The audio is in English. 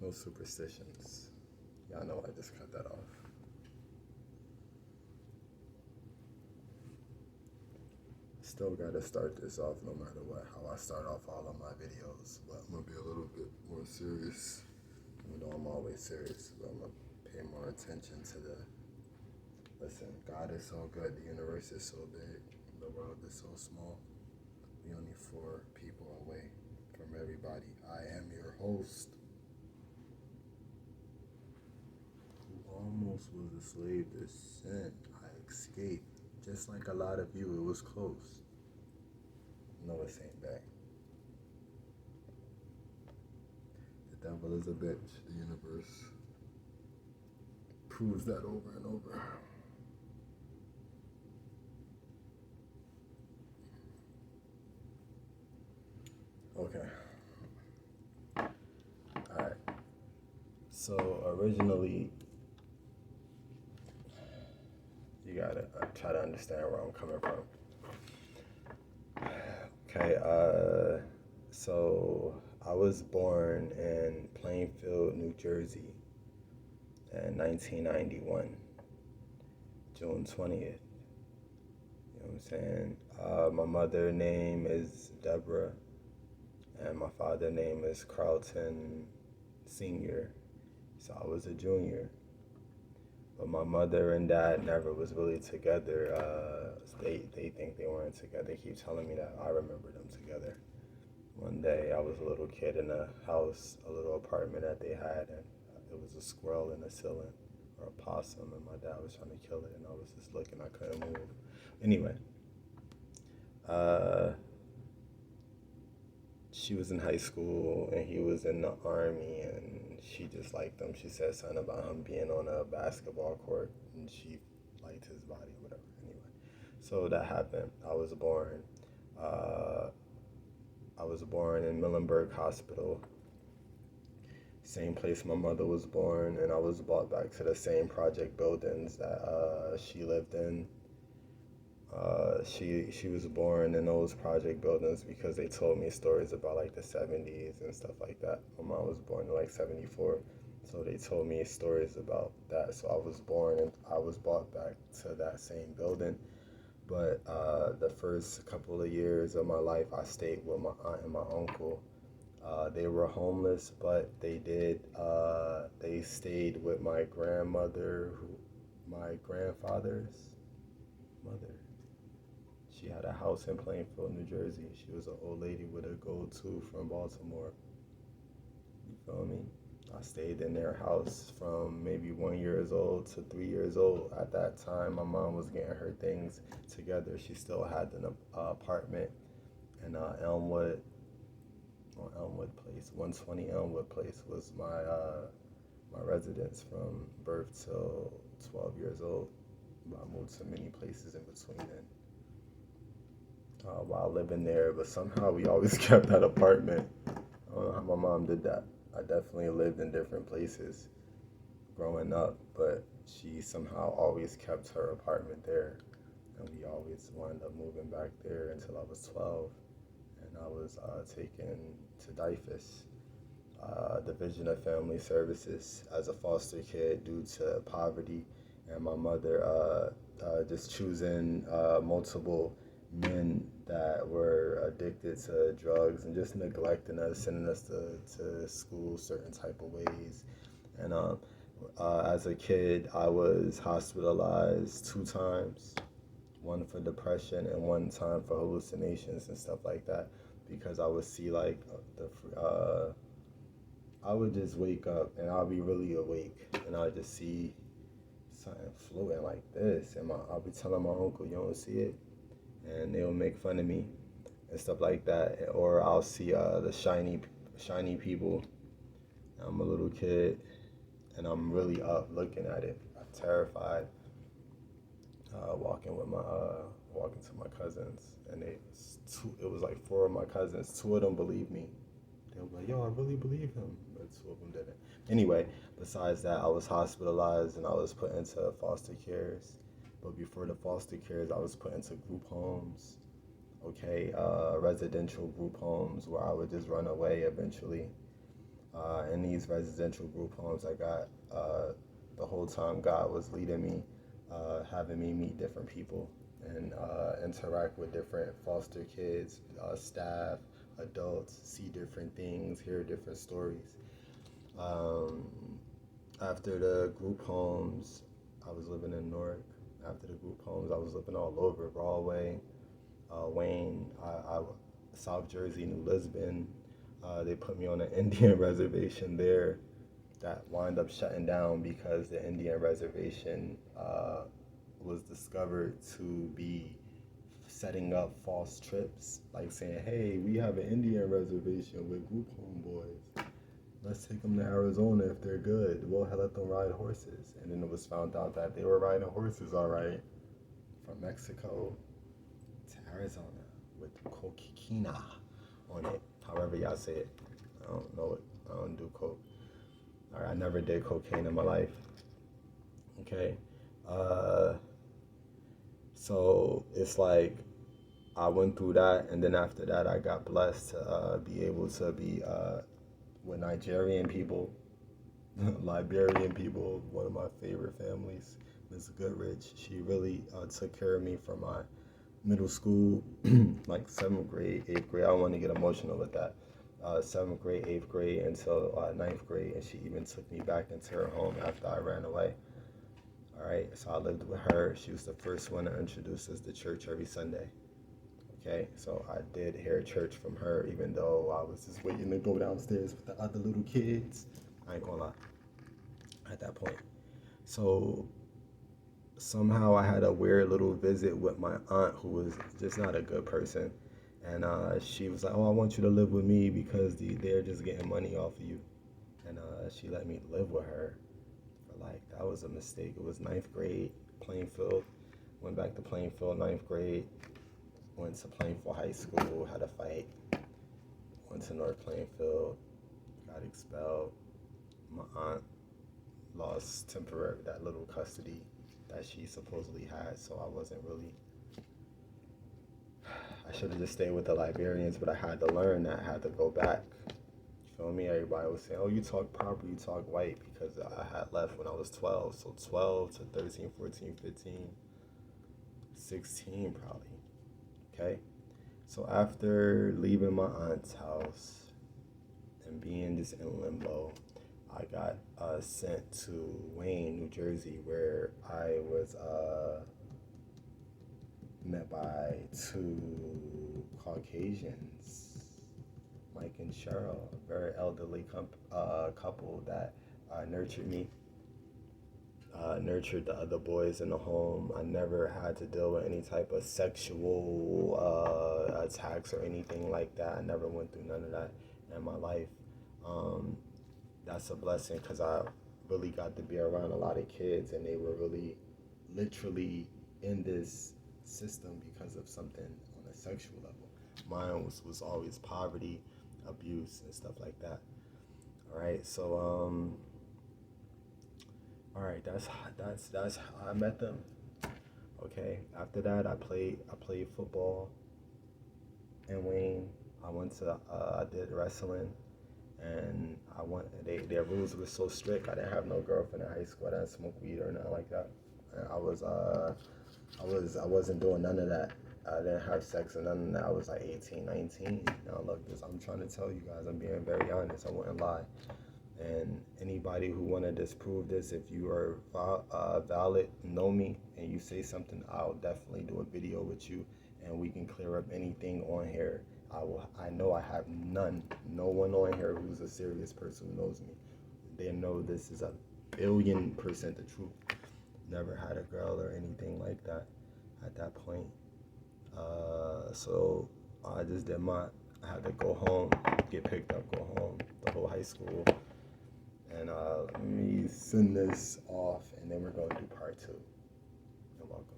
No superstitions. Y'all know I just cut that off. Still gotta start this off no matter what, how I start off all of my videos. But I'm gonna be a little bit more serious. Even though I'm always serious, but I'm gonna pay more attention to listen, God is so good, the universe is so big, the world is so small. We only 4 people away from everybody. I am your host, who almost was a slave to sin. I escaped. Just like a lot of you, it was close. No, it ain't back. The devil is a bitch. The universe proves that over and over. Okay. Alright. So originally, you gotta try to understand where I'm coming from. Okay, so I was born in Plainfield, New Jersey in 1991, June 20th. You know what I'm saying? My mother's name is Deborah, and my father's name is Carlton Sr., so I was a junior. But my mother and dad never was really together. They think they weren't together. They keep telling me that. I remember them together. One day I was a little kid in a house, a little apartment that they had, and it was a squirrel in the ceiling, or a possum, and my dad was trying to kill it, and I was just looking. I couldn't move. Anyway, she was in high school and he was in the army, and she just liked him. She said something about him being on a basketball court, and she liked his body, whatever. Anyway, so that happened. I was born in Millenburg Hospital, same place my mother was born, and I was brought back to the same project buildings that she lived in. She was born in those project buildings because they told me stories about like the 70s and stuff like that. My mom was born in like 74, so they told me stories about that. So I was born and I was brought back to that same building. But the first couple of years of my life, I stayed with my aunt and my uncle. They were homeless, but they stayed with my grandmother, my grandfather's mother. She had a house in Plainfield, New Jersey. She was an old lady with a go-to from Baltimore. You feel me? I stayed in their house from maybe 1 year old to 3 years old. At that time, my mom was getting her things together. She still had an apartment in Elmwood Place. 120 Elmwood Place was my residence from birth till 12 years old. I moved to many places in between then. While living there, but somehow we always kept that apartment. I don't know how my mom did that. I definitely lived in different places growing up, but she somehow always kept her apartment there, and we always wound up moving back there until I was 12, and I was taken to DIFUS, Division of Family Services, as a foster kid due to poverty, and my mother just choosing multiple men that were addicted to drugs and just neglecting us, sending us to school certain type of ways. And as a kid, I was hospitalized 2 times, one for depression and one time for hallucinations and stuff like that, because I would see like I would just wake up and I'll be really awake and I'll just see something floating like this, and I'll be telling my uncle, "You don't see it?" And they'll make fun of me and stuff like that. Or I'll see the shiny people. I'm a little kid, and I'm really up looking at it. I'm terrified. Walking to my cousins, and it was like 4 of my cousins. 2 of them believed me. They were like, "Yo, I really believe him," but 2 of them didn't. Anyway, besides that, I was hospitalized and I was put into foster cares. But before the foster cares, I was put into group homes, okay, residential group homes where I would just run away eventually. In these residential group homes, I got the whole time God was leading me, having me meet different people and interact with different foster kids, staff, adults, see different things, hear different stories. Um, After the group homes, I was living in Newark. After the group homes, I was living all over Broadway, Wayne, South Jersey, New Lisbon. They put me on an Indian reservation there that wound up shutting down because the Indian reservation was discovered to be setting up false trips, like saying, "Hey, we have an Indian reservation with group home boys. Let's take them to Arizona if they're good. We'll let them ride horses." And then it was found out that they were riding horses, all right, from Mexico to Arizona with coquina on it. However y'all say it. I don't know it. I don't do coke. All right, I never did cocaine in my life. Okay. Uh, so it's like I went through that, and then after that, I got blessed to be able to be with Nigerian people, Liberian people, one of my favorite families, Miss Goodrich. She really took care of me from my middle school, like 7th grade, 8th grade. I don't want to get emotional with that. 7th grade, 8th grade until 9th grade, and she even took me back into her home after I ran away. All right, so I lived with her. She was the first one to introduce us to church every Sunday. Okay, so I did hear church from her, even though I was just waiting to go downstairs with the other little kids. I ain't gonna lie, at that point. So somehow I had a weird little visit with my aunt who was just not a good person. And she was like, "Oh, I want you to live with me because they're just getting money off of you." And she let me live with her. For like, that was a mistake. It was 9th grade, Plainfield. Went back to Plainfield, 9th grade. Went to Plainfield High School, had a fight. Went to North Plainfield, got expelled. My aunt lost temporary that little custody that she supposedly had, so I wasn't really. I should have just stayed with the Liberians, but I had to learn that. I had to go back. You feel me? Everybody was saying, "Oh, you talk proper, you talk white," because I had left when I was 12. So 12 to 13, 14, 15, 16 probably. Okay? So after leaving my aunt's house and being just in limbo, I got sent to Wayne, New Jersey, where I was met by two Caucasians, Mike and Cheryl, a very elderly couple that nurtured me, nurtured the other boys in the home. I never had to deal with any type of sexual attacks or anything like that. I never went through none of that in my life. Um, that's a blessing because I really got to be around a lot of kids and they were really literally in this system because of something on a sexual level. Mine was always poverty, abuse, and stuff like that. All right, so all right, that's how I met them. Okay, after that, I played football in Wayne. I did wrestling, and their rules were so strict. I didn't have no girlfriend in high school. I didn't smoke weed or nothing like that. And I wasn't doing none of that. I didn't have sex and none of that. I was like 18, 19. Now look, I'm trying to tell you guys. I'm being very honest. I wouldn't lie. And anybody who want to disprove this, if you are valid, know me, and you say something, I'll definitely do a video with you, and we can clear up anything on here. I know I have no one on here who's a serious person who knows me. They know this is 1,000,000,000% the truth. Never had a girl or anything like that at that point. So I just did I had to go home, get picked up, go home, the whole high school. And let me send this off, and then we're going to do part 2. You're welcome.